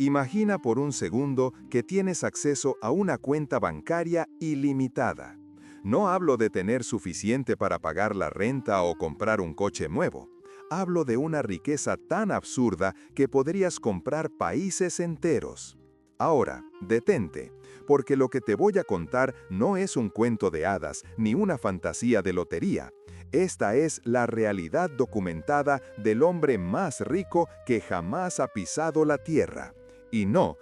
Imagina por un segundo que tienes acceso a una cuenta bancaria ilimitada. No hablo de tener suficiente para pagar la renta o comprar un coche nuevo. Hablo de una riqueza tan absurda que podrías comprar países enteros. Ahora, detente, porque lo que te voy a contar no es un cuento de hadas ni una fantasía de lotería. Esta es la realidad documentada del hombre más rico que jamás ha pisado la Tierra. Y no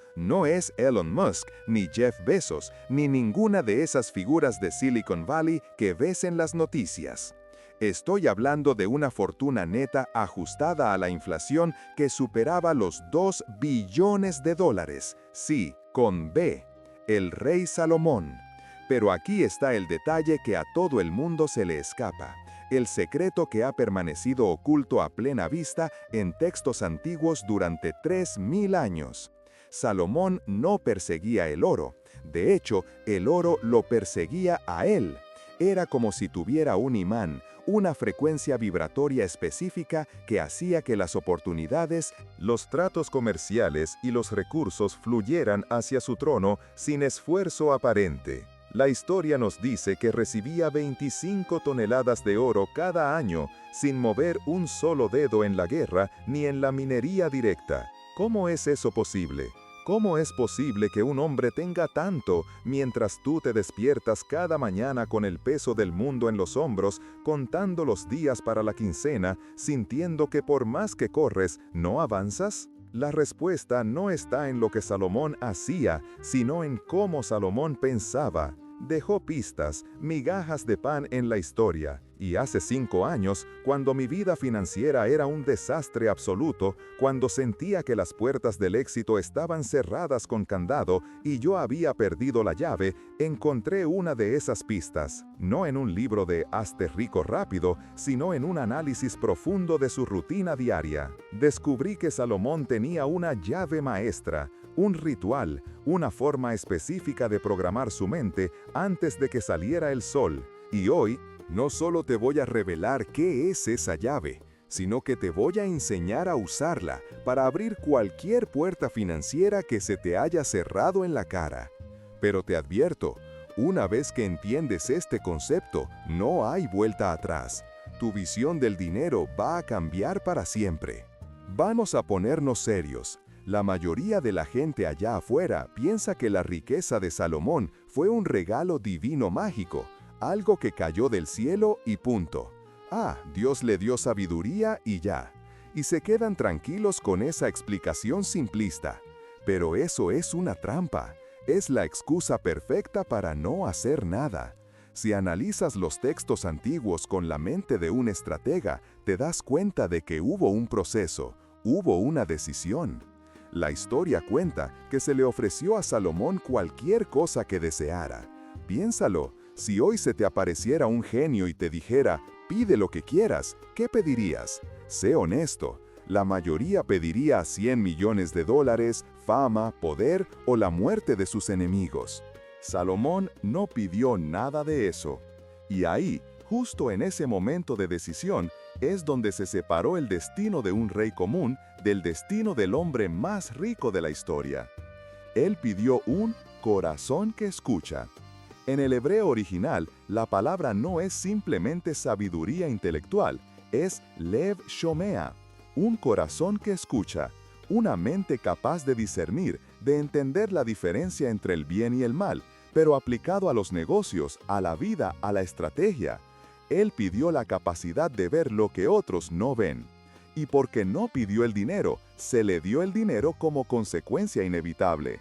es Elon Musk, ni Jeff Bezos, ni ninguna de esas figuras de Silicon Valley que ves en las noticias. Estoy hablando de una fortuna neta ajustada a la inflación que superaba los 2 billones de dólares. Sí, con B, el rey Salomón. Pero aquí está el detalle que a todo el mundo se le escapa. El secreto que ha permanecido oculto a plena vista en textos antiguos durante 3000 años. Salomón no perseguía el oro. De hecho, el oro lo perseguía a él. Era como si tuviera un imán, una frecuencia vibratoria específica que hacía que las oportunidades, los tratos comerciales y los recursos fluyeran hacia su trono sin esfuerzo aparente. La historia nos dice que recibía 25 toneladas de oro cada año, sin mover un solo dedo en la guerra ni en la minería directa. ¿Cómo es eso posible? ¿Cómo es posible que un hombre tenga tanto mientras tú te despiertas cada mañana con el peso del mundo en los hombros, contando los días para la quincena, sintiendo que por más que corres, no avanzas? La respuesta no está en lo que Salomón hacía, sino en cómo Salomón pensaba. Dejó pistas, migajas de pan en la historia, y hace 5 años, cuando mi vida financiera era un desastre absoluto, cuando sentía que las puertas del éxito estaban cerradas con candado y yo había perdido la llave, encontré una de esas pistas, no en un libro de Hazte rico rápido, sino en un análisis profundo de su rutina diaria. Descubrí que Salomón tenía una llave maestra, un ritual, una forma específica de programar su mente antes de que saliera el sol. Y hoy, no solo te voy a revelar qué es esa llave, sino que te voy a enseñar a usarla para abrir cualquier puerta financiera que se te haya cerrado en la cara. Pero te advierto, una vez que entiendes este concepto, no hay vuelta atrás. Tu visión del dinero va a cambiar para siempre. Vamos a ponernos serios. La mayoría de la gente allá afuera piensa que la riqueza de Salomón fue un regalo divino mágico, algo que cayó del cielo y punto. Dios le dio sabiduría y ya. Y se quedan tranquilos con esa explicación simplista. Pero eso es una trampa. Es la excusa perfecta para no hacer nada. Si analizas los textos antiguos con la mente de un estratega, te das cuenta de que hubo un proceso, hubo una decisión. La historia cuenta que se le ofreció a Salomón cualquier cosa que deseara. Piénsalo, si hoy se te apareciera un genio y te dijera, pide lo que quieras, ¿qué pedirías? Sé honesto, la mayoría pediría 100 millones de dólares, fama, poder o la muerte de sus enemigos. Salomón no pidió nada de eso. Y ahí, justo en ese momento de decisión, es donde se separó el destino de un rey común del destino del hombre más rico de la historia. Él pidió un corazón que escucha. En el hebreo original, la palabra no es simplemente sabiduría intelectual, es lev shomea, un corazón que escucha, una mente capaz de discernir, de entender la diferencia entre el bien y el mal, pero aplicado a los negocios, a la vida, a la estrategia. Él pidió la capacidad de ver lo que otros no ven. Y porque no pidió el dinero, se le dio el dinero como consecuencia inevitable.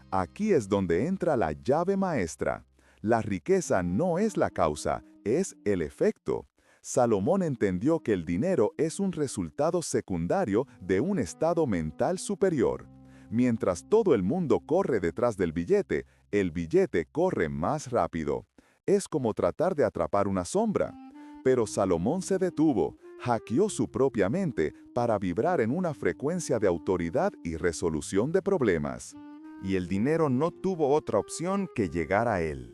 Aquí es donde entra la llave maestra. La riqueza no es la causa, es el efecto. Salomón entendió que el dinero es un resultado secundario de un estado mental superior. Mientras todo el mundo corre detrás del billete, el billete corre más rápido. Es como tratar de atrapar una sombra. Pero Salomón se detuvo, hackeó su propia mente para vibrar en una frecuencia de autoridad y resolución de problemas. Y el dinero no tuvo otra opción que llegar a él.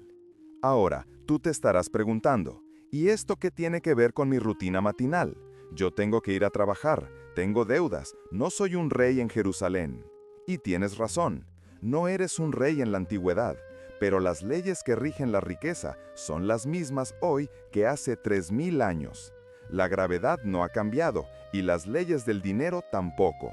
Ahora, tú te estarás preguntando, ¿y esto qué tiene que ver con mi rutina matinal? Yo tengo que ir a trabajar, tengo deudas, no soy un rey en Jerusalén. Y tienes razón, no eres un rey en la antigüedad, pero las leyes que rigen la riqueza son las mismas hoy que hace 3000 años. La gravedad no ha cambiado y las leyes del dinero tampoco.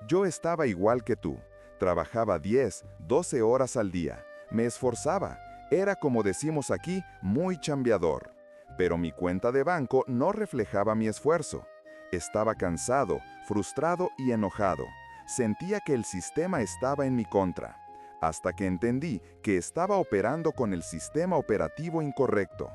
Yo estaba igual que tú. Trabajaba 10, 12 horas al día. Me esforzaba. Era, como decimos aquí, muy chambeador. Pero mi cuenta de banco no reflejaba mi esfuerzo. Estaba cansado, frustrado y enojado. Sentía que el sistema estaba en mi contra. Hasta que entendí que estaba operando con el sistema operativo incorrecto.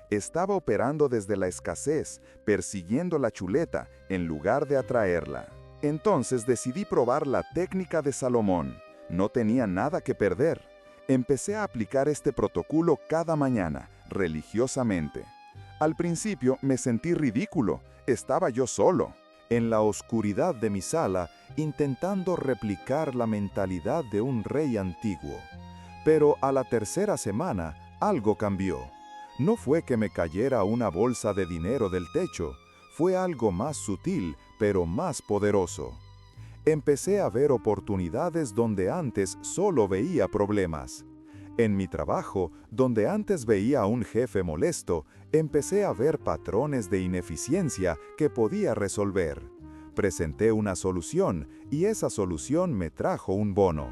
Estaba operando desde la escasez, persiguiendo la chuleta en lugar de atraerla. Entonces decidí probar la técnica de Salomón. No tenía nada que perder. Empecé a aplicar este protocolo cada mañana, religiosamente. Al principio me sentí ridículo. Estaba yo solo, en la oscuridad de mi sala, intentando replicar la mentalidad de un rey antiguo. Pero a la tercera semana, algo cambió. No fue que me cayera una bolsa de dinero del techo, fue algo más sutil, pero más poderoso. Empecé a ver oportunidades donde antes solo veía problemas. En mi trabajo, donde antes veía a un jefe molesto, empecé a ver patrones de ineficiencia que podía resolver. Presenté una solución y esa solución me trajo un bono.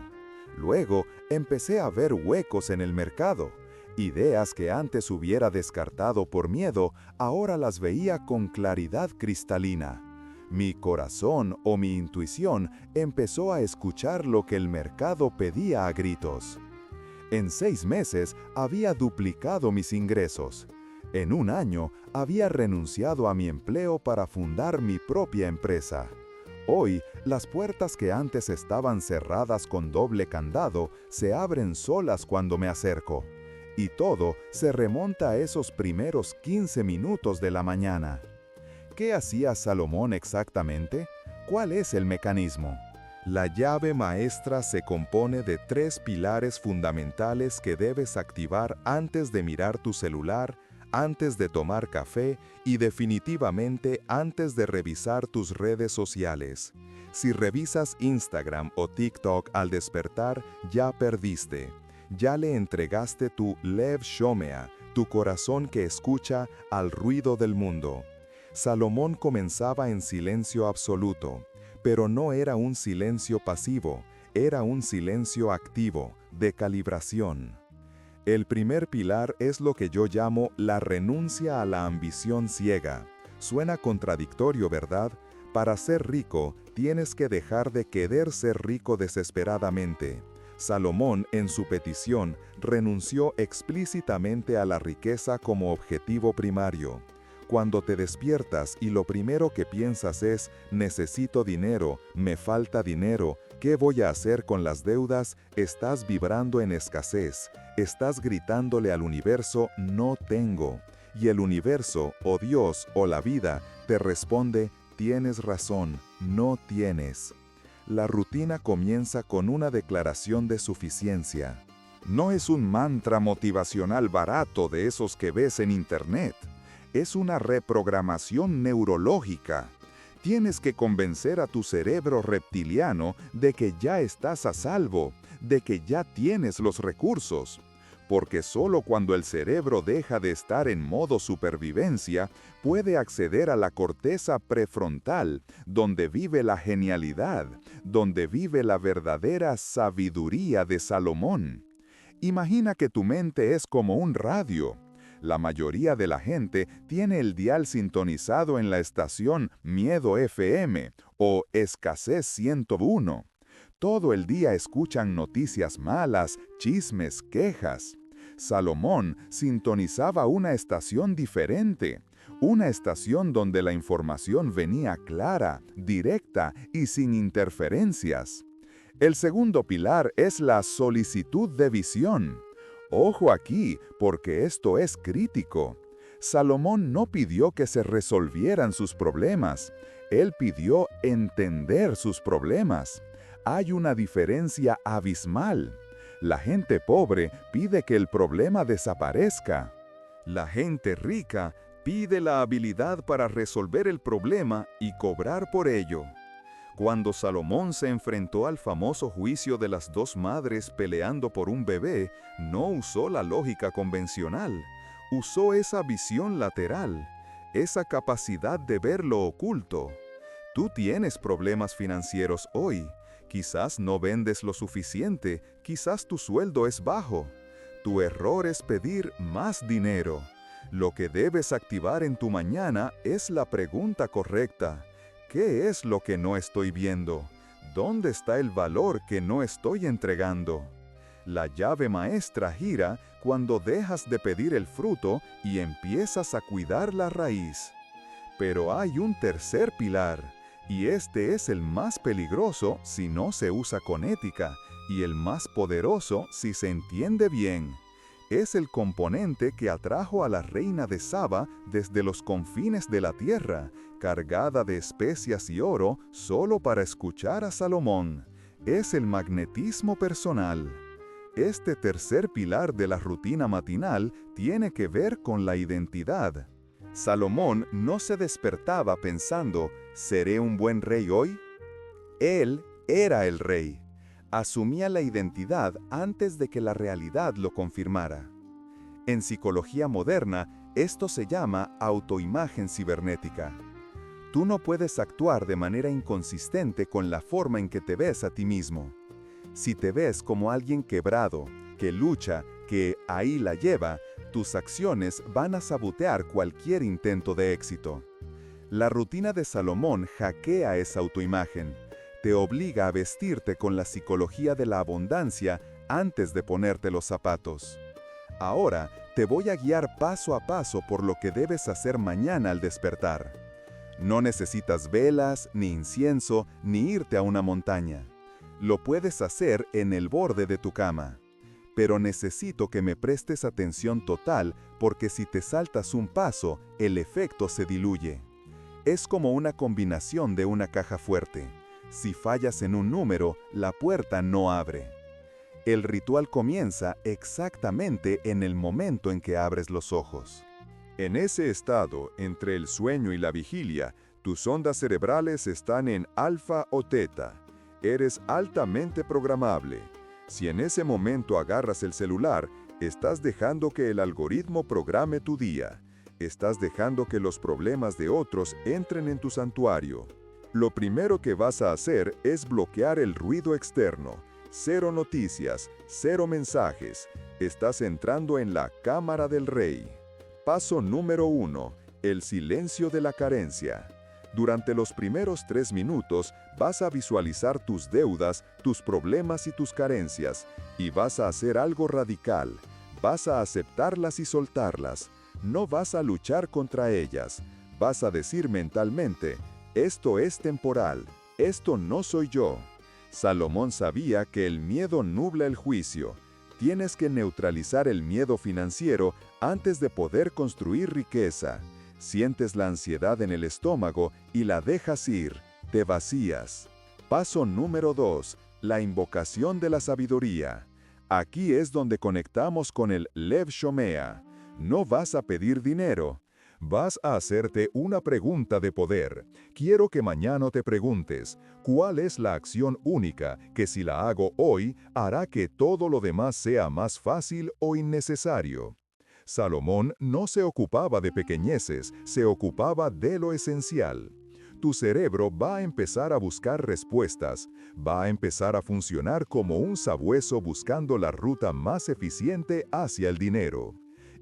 Luego, empecé a ver huecos en el mercado. Ideas que antes hubiera descartado por miedo, ahora las veía con claridad cristalina. Mi corazón o mi intuición empezó a escuchar lo que el mercado pedía a gritos. En 6 meses había duplicado mis ingresos. En un año había renunciado a mi empleo para fundar mi propia empresa. Hoy, las puertas que antes estaban cerradas con doble candado se abren solas cuando me acerco. Y todo se remonta a esos primeros 15 minutos de la mañana. ¿Qué hacía Salomón exactamente? ¿Cuál es el mecanismo? La llave maestra se compone de 3 pilares fundamentales que debes activar antes de mirar tu celular, antes de tomar café y definitivamente antes de revisar tus redes sociales. Si revisas Instagram o TikTok al despertar, ya perdiste. Ya le entregaste tu Lev Shomea, tu corazón que escucha, al ruido del mundo. Salomón comenzaba en silencio absoluto, pero no era un silencio pasivo, era un silencio activo, de calibración. El primer pilar es lo que yo llamo la renuncia a la ambición ciega. Suena contradictorio, ¿verdad? Para ser rico, tienes que dejar de querer ser rico desesperadamente. Salomón, en su petición, renunció explícitamente a la riqueza como objetivo primario. Cuando te despiertas y lo primero que piensas es, necesito dinero, me falta dinero, ¿qué voy a hacer con las deudas? Estás vibrando en escasez, estás gritándole al universo, no tengo. Y el universo, o Dios, o la vida, te responde, tienes razón, no tienes. La rutina comienza con una declaración de suficiencia. No es un mantra motivacional barato de esos que ves en internet. Es una reprogramación neurológica. Tienes que convencer a tu cerebro reptiliano de que ya estás a salvo, de que ya tienes los recursos. Porque solo cuando el cerebro deja de estar en modo supervivencia, puede acceder a la corteza prefrontal, donde vive la genialidad, donde vive la verdadera sabiduría de Salomón. Imagina que tu mente es como un radio. La mayoría de la gente tiene el dial sintonizado en la estación Miedo FM o Escasez 101. Todo el día escuchan noticias malas, chismes, quejas. Salomón sintonizaba una estación diferente, una estación donde la información venía clara, directa y sin interferencias. El segundo pilar es la solicitud de visión. Ojo aquí, porque esto es crítico. Salomón no pidió que se resolvieran sus problemas, él pidió entender sus problemas. Hay una diferencia abismal. La gente pobre pide que el problema desaparezca. La gente rica pide la habilidad para resolver el problema y cobrar por ello. Cuando Salomón se enfrentó al famoso juicio de las dos madres peleando por un bebé, no usó la lógica convencional, usó esa visión lateral, esa capacidad de ver lo oculto. Tú tienes problemas financieros hoy, quizás no vendes lo suficiente, quizás tu sueldo es bajo. Tu error es pedir más dinero. Lo que debes activar en tu mañana es la pregunta correcta. ¿Qué es lo que no estoy viendo? ¿Dónde está el valor que no estoy entregando? La llave maestra gira cuando dejas de pedir el fruto y empiezas a cuidar la raíz. Pero hay un tercer pilar, y este es el más peligroso si no se usa con ética, y el más poderoso si se entiende bien. Es el componente que atrajo a la reina de Saba desde los confines de la tierra, cargada de especias y oro solo para escuchar a Salomón. Es el magnetismo personal. Este tercer pilar de la rutina matinal tiene que ver con la identidad. Salomón no se despertaba pensando, ¿seré un buen rey hoy? Él era el rey. Asumía la identidad antes de que la realidad lo confirmara. En psicología moderna, esto se llama autoimagen cibernética. Tú no puedes actuar de manera inconsistente con la forma en que te ves a ti mismo. Si te ves como alguien quebrado, que lucha, que ahí la lleva, tus acciones van a sabotear cualquier intento de éxito. La rutina de Salomón hackea esa autoimagen. Te obliga a vestirte con la psicología de la abundancia antes de ponerte los zapatos. Ahora te voy a guiar paso a paso por lo que debes hacer mañana al despertar. No necesitas velas, ni incienso, ni irte a una montaña. Lo puedes hacer en el borde de tu cama. Pero necesito que me prestes atención total porque si te saltas un paso, el efecto se diluye. Es como una combinación de una caja fuerte. Si fallas en un número, la puerta no abre. El ritual comienza exactamente en el momento en que abres los ojos. En ese estado, entre el sueño y la vigilia, tus ondas cerebrales están en alfa o teta. Eres altamente programable. Si en ese momento agarras el celular, estás dejando que el algoritmo programe tu día. Estás dejando que los problemas de otros entren en tu santuario. Lo primero que vas a hacer es bloquear el ruido externo. Cero noticias, cero mensajes. Estás entrando en la cámara del rey. Paso número 1. El silencio de la carencia. Durante los primeros 3 minutos vas a visualizar tus deudas, tus problemas y tus carencias, y vas a hacer algo radical. Vas a aceptarlas y soltarlas. No vas a luchar contra ellas. Vas a decir mentalmente, esto es temporal, esto no soy yo. Salomón sabía que el miedo nubla el juicio. Tienes que neutralizar el miedo financiero antes de poder construir riqueza. Sientes la ansiedad en el estómago y la dejas ir, te vacías. Paso número 2. La invocación de la sabiduría. Aquí es donde conectamos con el Lev Shomea. No vas a pedir dinero. Vas a hacerte una pregunta de poder. Quiero que mañana te preguntes, ¿cuál es la acción única que si la hago hoy hará que todo lo demás sea más fácil o innecesario? Salomón no se ocupaba de pequeñeces, se ocupaba de lo esencial. Tu cerebro va a empezar a buscar respuestas, va a empezar a funcionar como un sabueso buscando la ruta más eficiente hacia el dinero.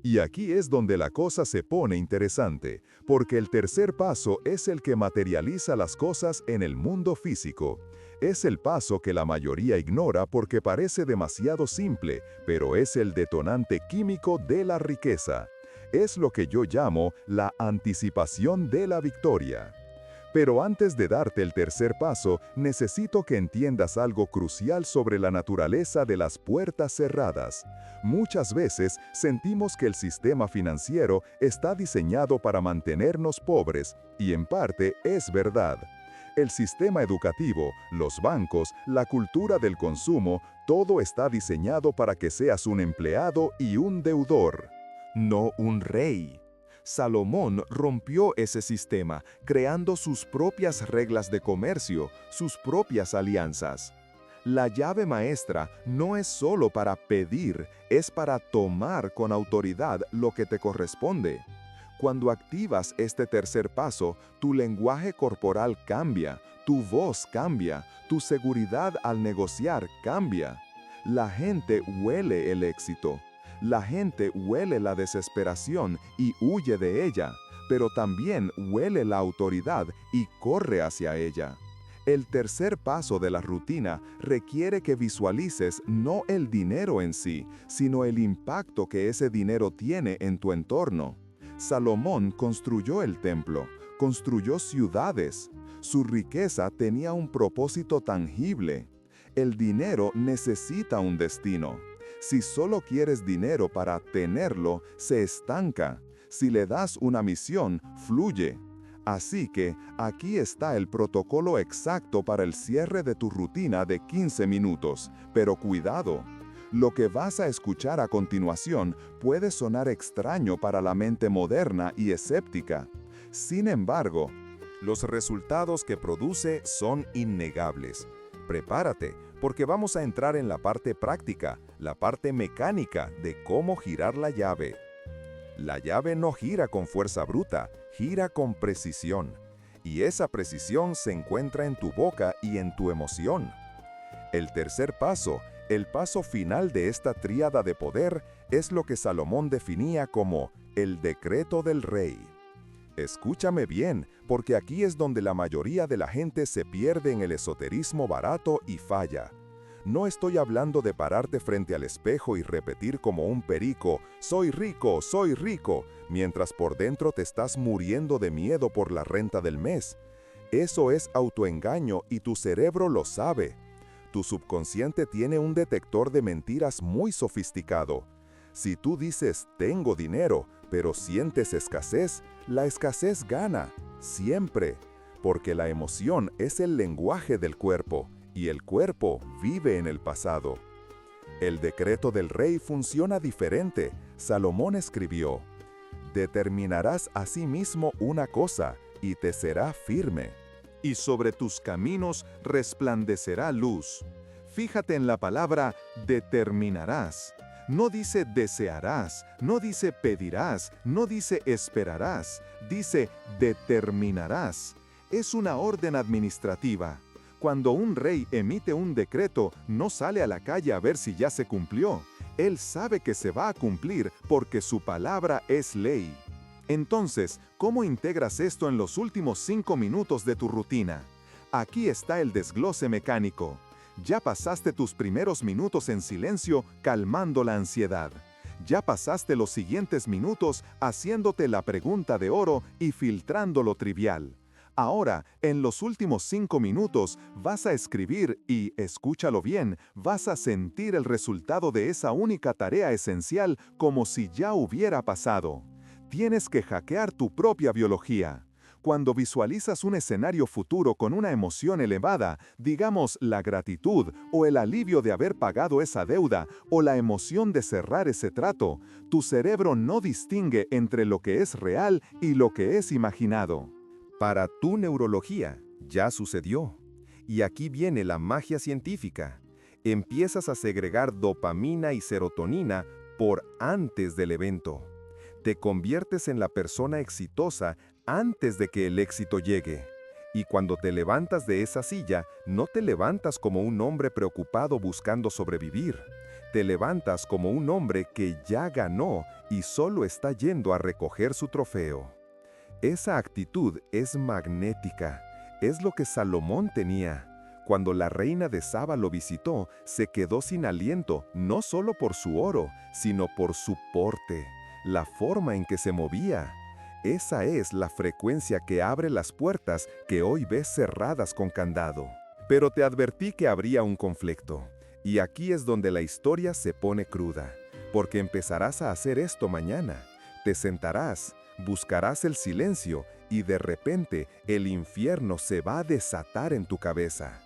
Y aquí es donde la cosa se pone interesante, porque el tercer paso es el que materializa las cosas en el mundo físico. Es el paso que la mayoría ignora porque parece demasiado simple, pero es el detonante químico de la riqueza. Es lo que yo llamo la anticipación de la victoria. Pero antes de darte el tercer paso, necesito que entiendas algo crucial sobre la naturaleza de las puertas cerradas. Muchas veces sentimos que el sistema financiero está diseñado para mantenernos pobres, y en parte es verdad. El sistema educativo, los bancos, la cultura del consumo, todo está diseñado para que seas un empleado y un deudor, no un rey. Salomón rompió ese sistema, creando sus propias reglas de comercio, sus propias alianzas. La llave maestra no es solo para pedir, es para tomar con autoridad lo que te corresponde. Cuando activas este tercer paso, tu lenguaje corporal cambia, tu voz cambia, tu seguridad al negociar cambia. La gente huele el éxito. La gente huele la desesperación y huye de ella, pero también huele la autoridad y corre hacia ella. El tercer paso de la rutina requiere que visualices no el dinero en sí, sino el impacto que ese dinero tiene en tu entorno. Salomón construyó el templo, construyó ciudades. Su riqueza tenía un propósito tangible. El dinero necesita un destino. Si solo quieres dinero para tenerlo, se estanca. Si le das una misión, fluye. Así que aquí está el protocolo exacto para el cierre de tu rutina de 15 minutos. Pero cuidado, lo que vas a escuchar a continuación puede sonar extraño para la mente moderna y escéptica. Sin embargo, los resultados que produce son innegables. Prepárate, porque vamos a entrar en la parte práctica, la parte mecánica de cómo girar la llave. La llave no gira con fuerza bruta, gira con precisión. Y esa precisión se encuentra en tu boca y en tu emoción. El tercer paso, el paso final de esta tríada de poder, es lo que Salomón definía como el decreto del rey. Escúchame bien, porque aquí es donde la mayoría de la gente se pierde en el esoterismo barato y falla. No estoy hablando de pararte frente al espejo y repetir como un perico, soy rico, mientras por dentro te estás muriendo de miedo por la renta del mes. Eso es autoengaño y tu cerebro lo sabe. Tu subconsciente tiene un detector de mentiras muy sofisticado. Si tú dices, tengo dinero, pero sientes escasez, la escasez gana, siempre, porque la emoción es el lenguaje del cuerpo, y el cuerpo vive en el pasado. El decreto del rey funciona diferente. Salomón escribió, determinarás a sí mismo una cosa, y te será firme, y sobre tus caminos resplandecerá luz. Fíjate en la palabra determinarás. No dice desearás, no dice pedirás, no dice esperarás, dice determinarás. Es una orden administrativa. Cuando un rey emite un decreto, no sale a la calle a ver si ya se cumplió. Él sabe que se va a cumplir porque su palabra es ley. Entonces, ¿cómo integras esto en los últimos 5 minutos de tu rutina? Aquí está el desglose mecánico. Ya pasaste tus primeros minutos en silencio calmando la ansiedad. Ya pasaste los siguientes minutos haciéndote la pregunta de oro y filtrando lo trivial. Ahora, en los últimos 5 minutos, vas a escribir y, escúchalo bien, vas a sentir el resultado de esa única tarea esencial como si ya hubiera pasado. Tienes que hackear tu propia biología. Cuando visualizas un escenario futuro con una emoción elevada, digamos la gratitud o el alivio de haber pagado esa deuda o la emoción de cerrar ese trato, tu cerebro no distingue entre lo que es real y lo que es imaginado. Para tu neurología, ya sucedió. Y aquí viene la magia científica. Empiezas a segregar dopamina y serotonina por antes del evento. Te conviertes en la persona exitosa antes de que el éxito llegue. Y cuando te levantas de esa silla, no te levantas como un hombre preocupado buscando sobrevivir. Te levantas como un hombre que ya ganó y solo está yendo a recoger su trofeo. Esa actitud es magnética. Es lo que Salomón tenía. Cuando la reina de Saba lo visitó, se quedó sin aliento, no solo por su oro, sino por su porte, la forma en que se movía. Esa es la frecuencia que abre las puertas que hoy ves cerradas con candado. Pero te advertí que habría un conflicto. Y aquí es donde la historia se pone cruda. Porque empezarás a hacer esto mañana. Te sentarás, buscarás el silencio y de repente el infierno se va a desatar en tu cabeza.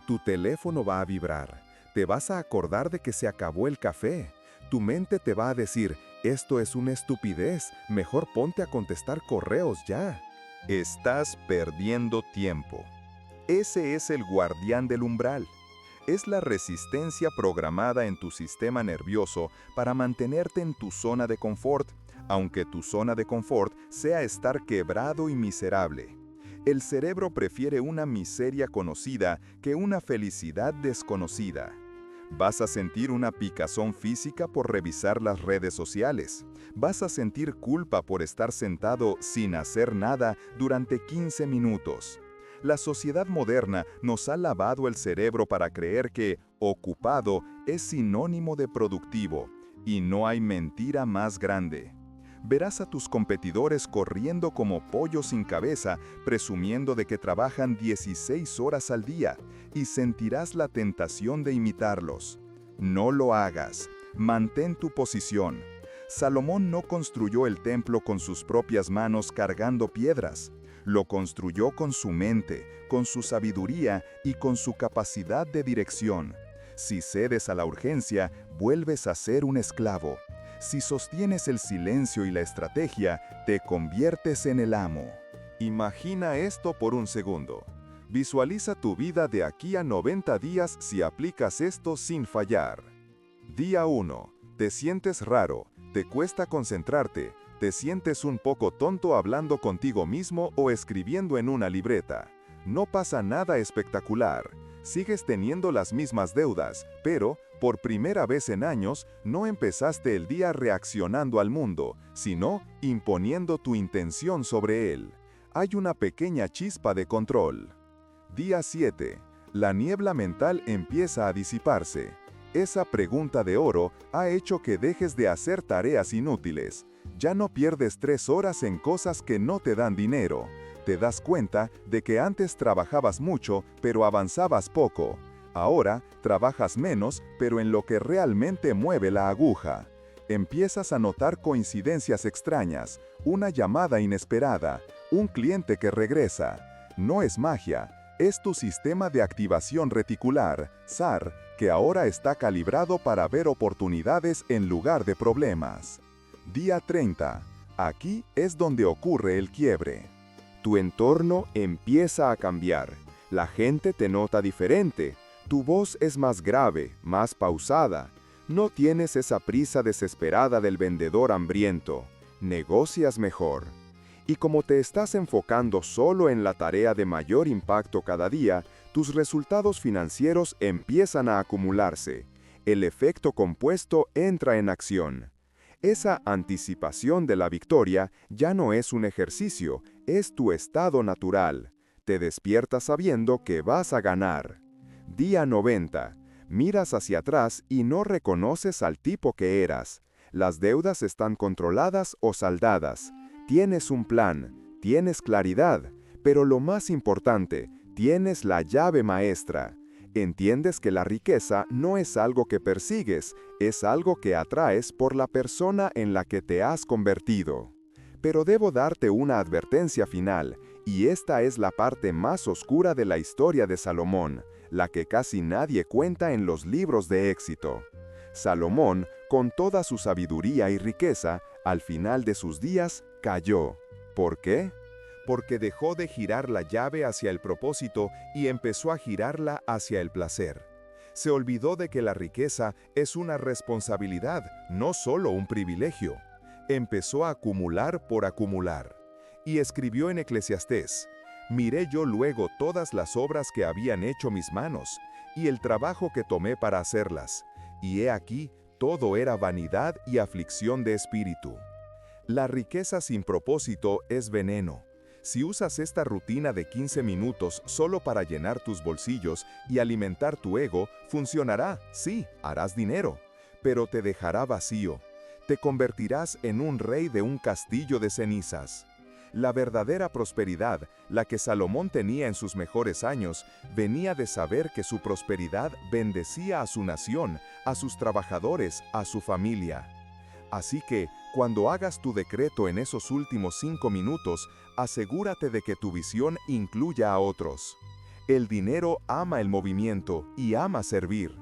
Tu teléfono va a vibrar. Te vas a acordar de que se acabó el café. Tu mente te va a decir, esto es una estupidez, mejor ponte a contestar correos ya. Estás perdiendo tiempo. Ese es el guardián del umbral. Es la resistencia programada en tu sistema nervioso para mantenerte en tu zona de confort, aunque tu zona de confort sea estar quebrado y miserable. El cerebro prefiere una miseria conocida que una felicidad desconocida. Vas a sentir una picazón física por revisar las redes sociales. Vas a sentir culpa por estar sentado sin hacer nada durante 15 minutos. La sociedad moderna nos ha lavado el cerebro para creer que ocupado es sinónimo de productivo, y no hay mentira más grande. Verás a tus competidores corriendo como pollos sin cabeza, presumiendo de que trabajan 16 horas al día, y sentirás la tentación de imitarlos. No lo hagas. Mantén tu posición. Salomón no construyó el templo con sus propias manos cargando piedras. Lo construyó con su mente, con su sabiduría y con su capacidad de dirección. Si cedes a la urgencia, vuelves a ser un esclavo. Si sostienes el silencio y la estrategia, te conviertes en el amo. Imagina esto por un segundo. Visualiza tu vida de aquí a 90 días si aplicas esto sin fallar. Día 1. Te sientes raro, te cuesta concentrarte, te sientes un poco tonto hablando contigo mismo o escribiendo en una libreta. No pasa nada espectacular. Sigues teniendo las mismas deudas, pero, por primera vez en años, no empezaste el día reaccionando al mundo, sino imponiendo tu intención sobre él. Hay una pequeña chispa de control. Día 7. La niebla mental empieza a disiparse. Esa pregunta de oro ha hecho que dejes de hacer tareas inútiles. Ya no pierdes 3 horas en cosas que no te dan dinero. Te das cuenta de que antes trabajabas mucho, pero avanzabas poco. Ahora, trabajas menos, pero en lo que realmente mueve la aguja. Empiezas a notar coincidencias extrañas, una llamada inesperada, un cliente que regresa. No es magia, es tu sistema de activación reticular, SAR, que ahora está calibrado para ver oportunidades en lugar de problemas. Día 30. Aquí es donde ocurre el quiebre. Tu entorno empieza a cambiar. La gente te nota diferente. Tu voz es más grave, más pausada. No tienes esa prisa desesperada del vendedor hambriento. Negocias mejor. Y como te estás enfocando solo en la tarea de mayor impacto cada día, tus resultados financieros empiezan a acumularse. El efecto compuesto entra en acción. Esa anticipación de la victoria ya no es un ejercicio, es tu estado natural. Te despiertas sabiendo que vas a ganar. Día 90. Miras hacia atrás y no reconoces al tipo que eras. Las deudas están controladas o saldadas. Tienes un plan, tienes claridad, pero lo más importante, tienes la llave maestra. Entiendes que la riqueza no es algo que persigues, es algo que atraes por la persona en la que te has convertido. Pero debo darte una advertencia final, y esta es la parte más oscura de la historia de Salomón, la que casi nadie cuenta en los libros de éxito. Salomón, con toda su sabiduría y riqueza, al final de sus días, cayó. ¿Por qué? Porque dejó de girar la llave hacia el propósito y empezó a girarla hacia el placer. Se olvidó de que la riqueza es una responsabilidad, no solo un privilegio. Empezó a acumular por acumular. Y escribió en Eclesiastés: «Miré yo luego todas las obras que habían hecho mis manos, y el trabajo que tomé para hacerlas, y he aquí, todo era vanidad y aflicción de espíritu». La riqueza sin propósito es veneno. Si usas esta rutina de 15 minutos solo para llenar tus bolsillos y alimentar tu ego, funcionará, sí, harás dinero, pero te dejará vacío. Te convertirás en un rey de un castillo de cenizas. La verdadera prosperidad, la que Salomón tenía en sus mejores años, venía de saber que su prosperidad bendecía a su nación, a sus trabajadores, a su familia. Así que, cuando hagas tu decreto en esos últimos 5 minutos, asegúrate de que tu visión incluya a otros. El dinero ama el movimiento y ama servir.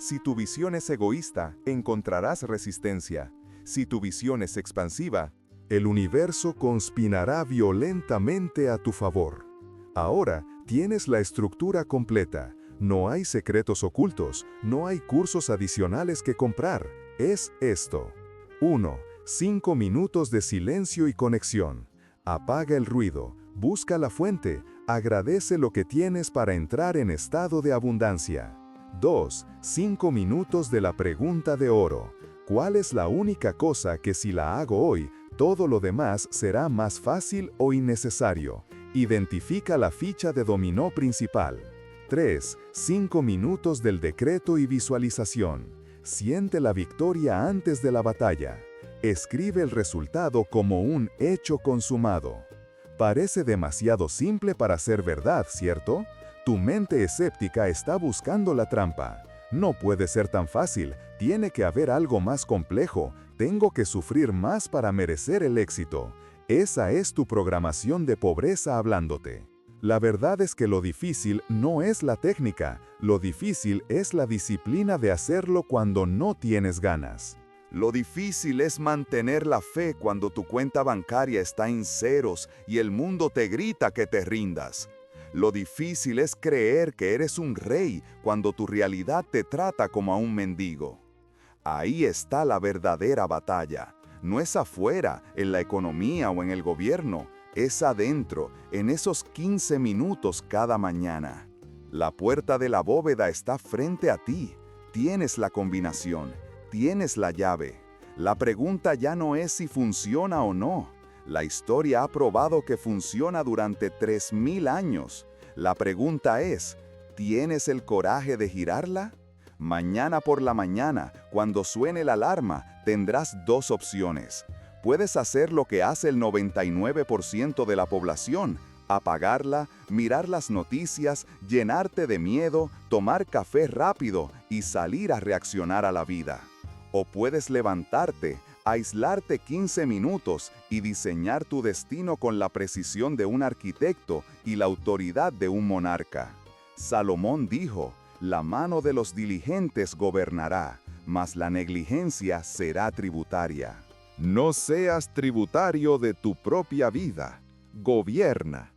Si tu visión es egoísta, encontrarás resistencia. Si tu visión es expansiva, el universo conspirará violentamente a tu favor. Ahora tienes la estructura completa. No hay secretos ocultos, no hay cursos adicionales que comprar. Es esto. 1. 5 minutos de silencio y conexión. Apaga el ruido, busca la fuente, agradece lo que tienes para entrar en estado de abundancia. 2. 5 minutos de la pregunta de oro. ¿Cuál es la única cosa que si la hago hoy, todo lo demás será más fácil o innecesario? Identifica la ficha de dominó principal. 3. 5 minutos del decreto y visualización. Siente la victoria antes de la batalla. Escribe el resultado como un hecho consumado. Parece demasiado simple para ser verdad, ¿cierto? Tu mente escéptica está buscando la trampa. No puede ser tan fácil, tiene que haber algo más complejo, tengo que sufrir más para merecer el éxito. Esa es tu programación de pobreza hablándote. La verdad es que lo difícil no es la técnica, lo difícil es la disciplina de hacerlo cuando no tienes ganas. Lo difícil es mantener la fe cuando tu cuenta bancaria está en ceros y el mundo te grita que te rindas. Lo difícil es creer que eres un rey cuando tu realidad te trata como a un mendigo. Ahí está la verdadera batalla. No es afuera, en la economía o en el gobierno. Es adentro, en esos 15 minutos cada mañana. La puerta de la bóveda está frente a ti. Tienes la combinación, tienes la llave. La pregunta ya no es si funciona o no. La historia ha probado que funciona durante 3000 años. La pregunta es, ¿tienes el coraje de girarla? Mañana por la mañana, cuando suene la alarma, tendrás dos opciones. Puedes hacer lo que hace el 99% de la población, apagarla, mirar las noticias, llenarte de miedo, tomar café rápido y salir a reaccionar a la vida. O puedes levantarte, aislarte 15 minutos y diseñar tu destino con la precisión de un arquitecto y la autoridad de un monarca. Salomón dijo, la mano de los diligentes gobernará, mas la negligencia será tributaria. No seas tributario de tu propia vida. Gobierna.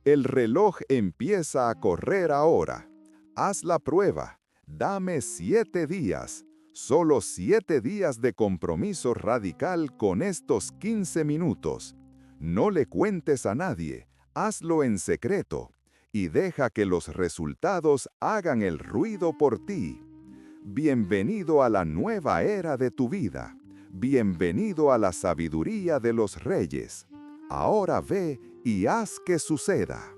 El reloj empieza a correr ahora. Haz la prueba. Dame 7 días. Solo 7 días de compromiso radical con estos 15 minutos. No le cuentes a nadie. Hazlo en secreto. Y deja que los resultados hagan el ruido por ti. Bienvenido a la nueva era de tu vida. Bienvenido a la sabiduría de los reyes. Ahora ve y haz que suceda.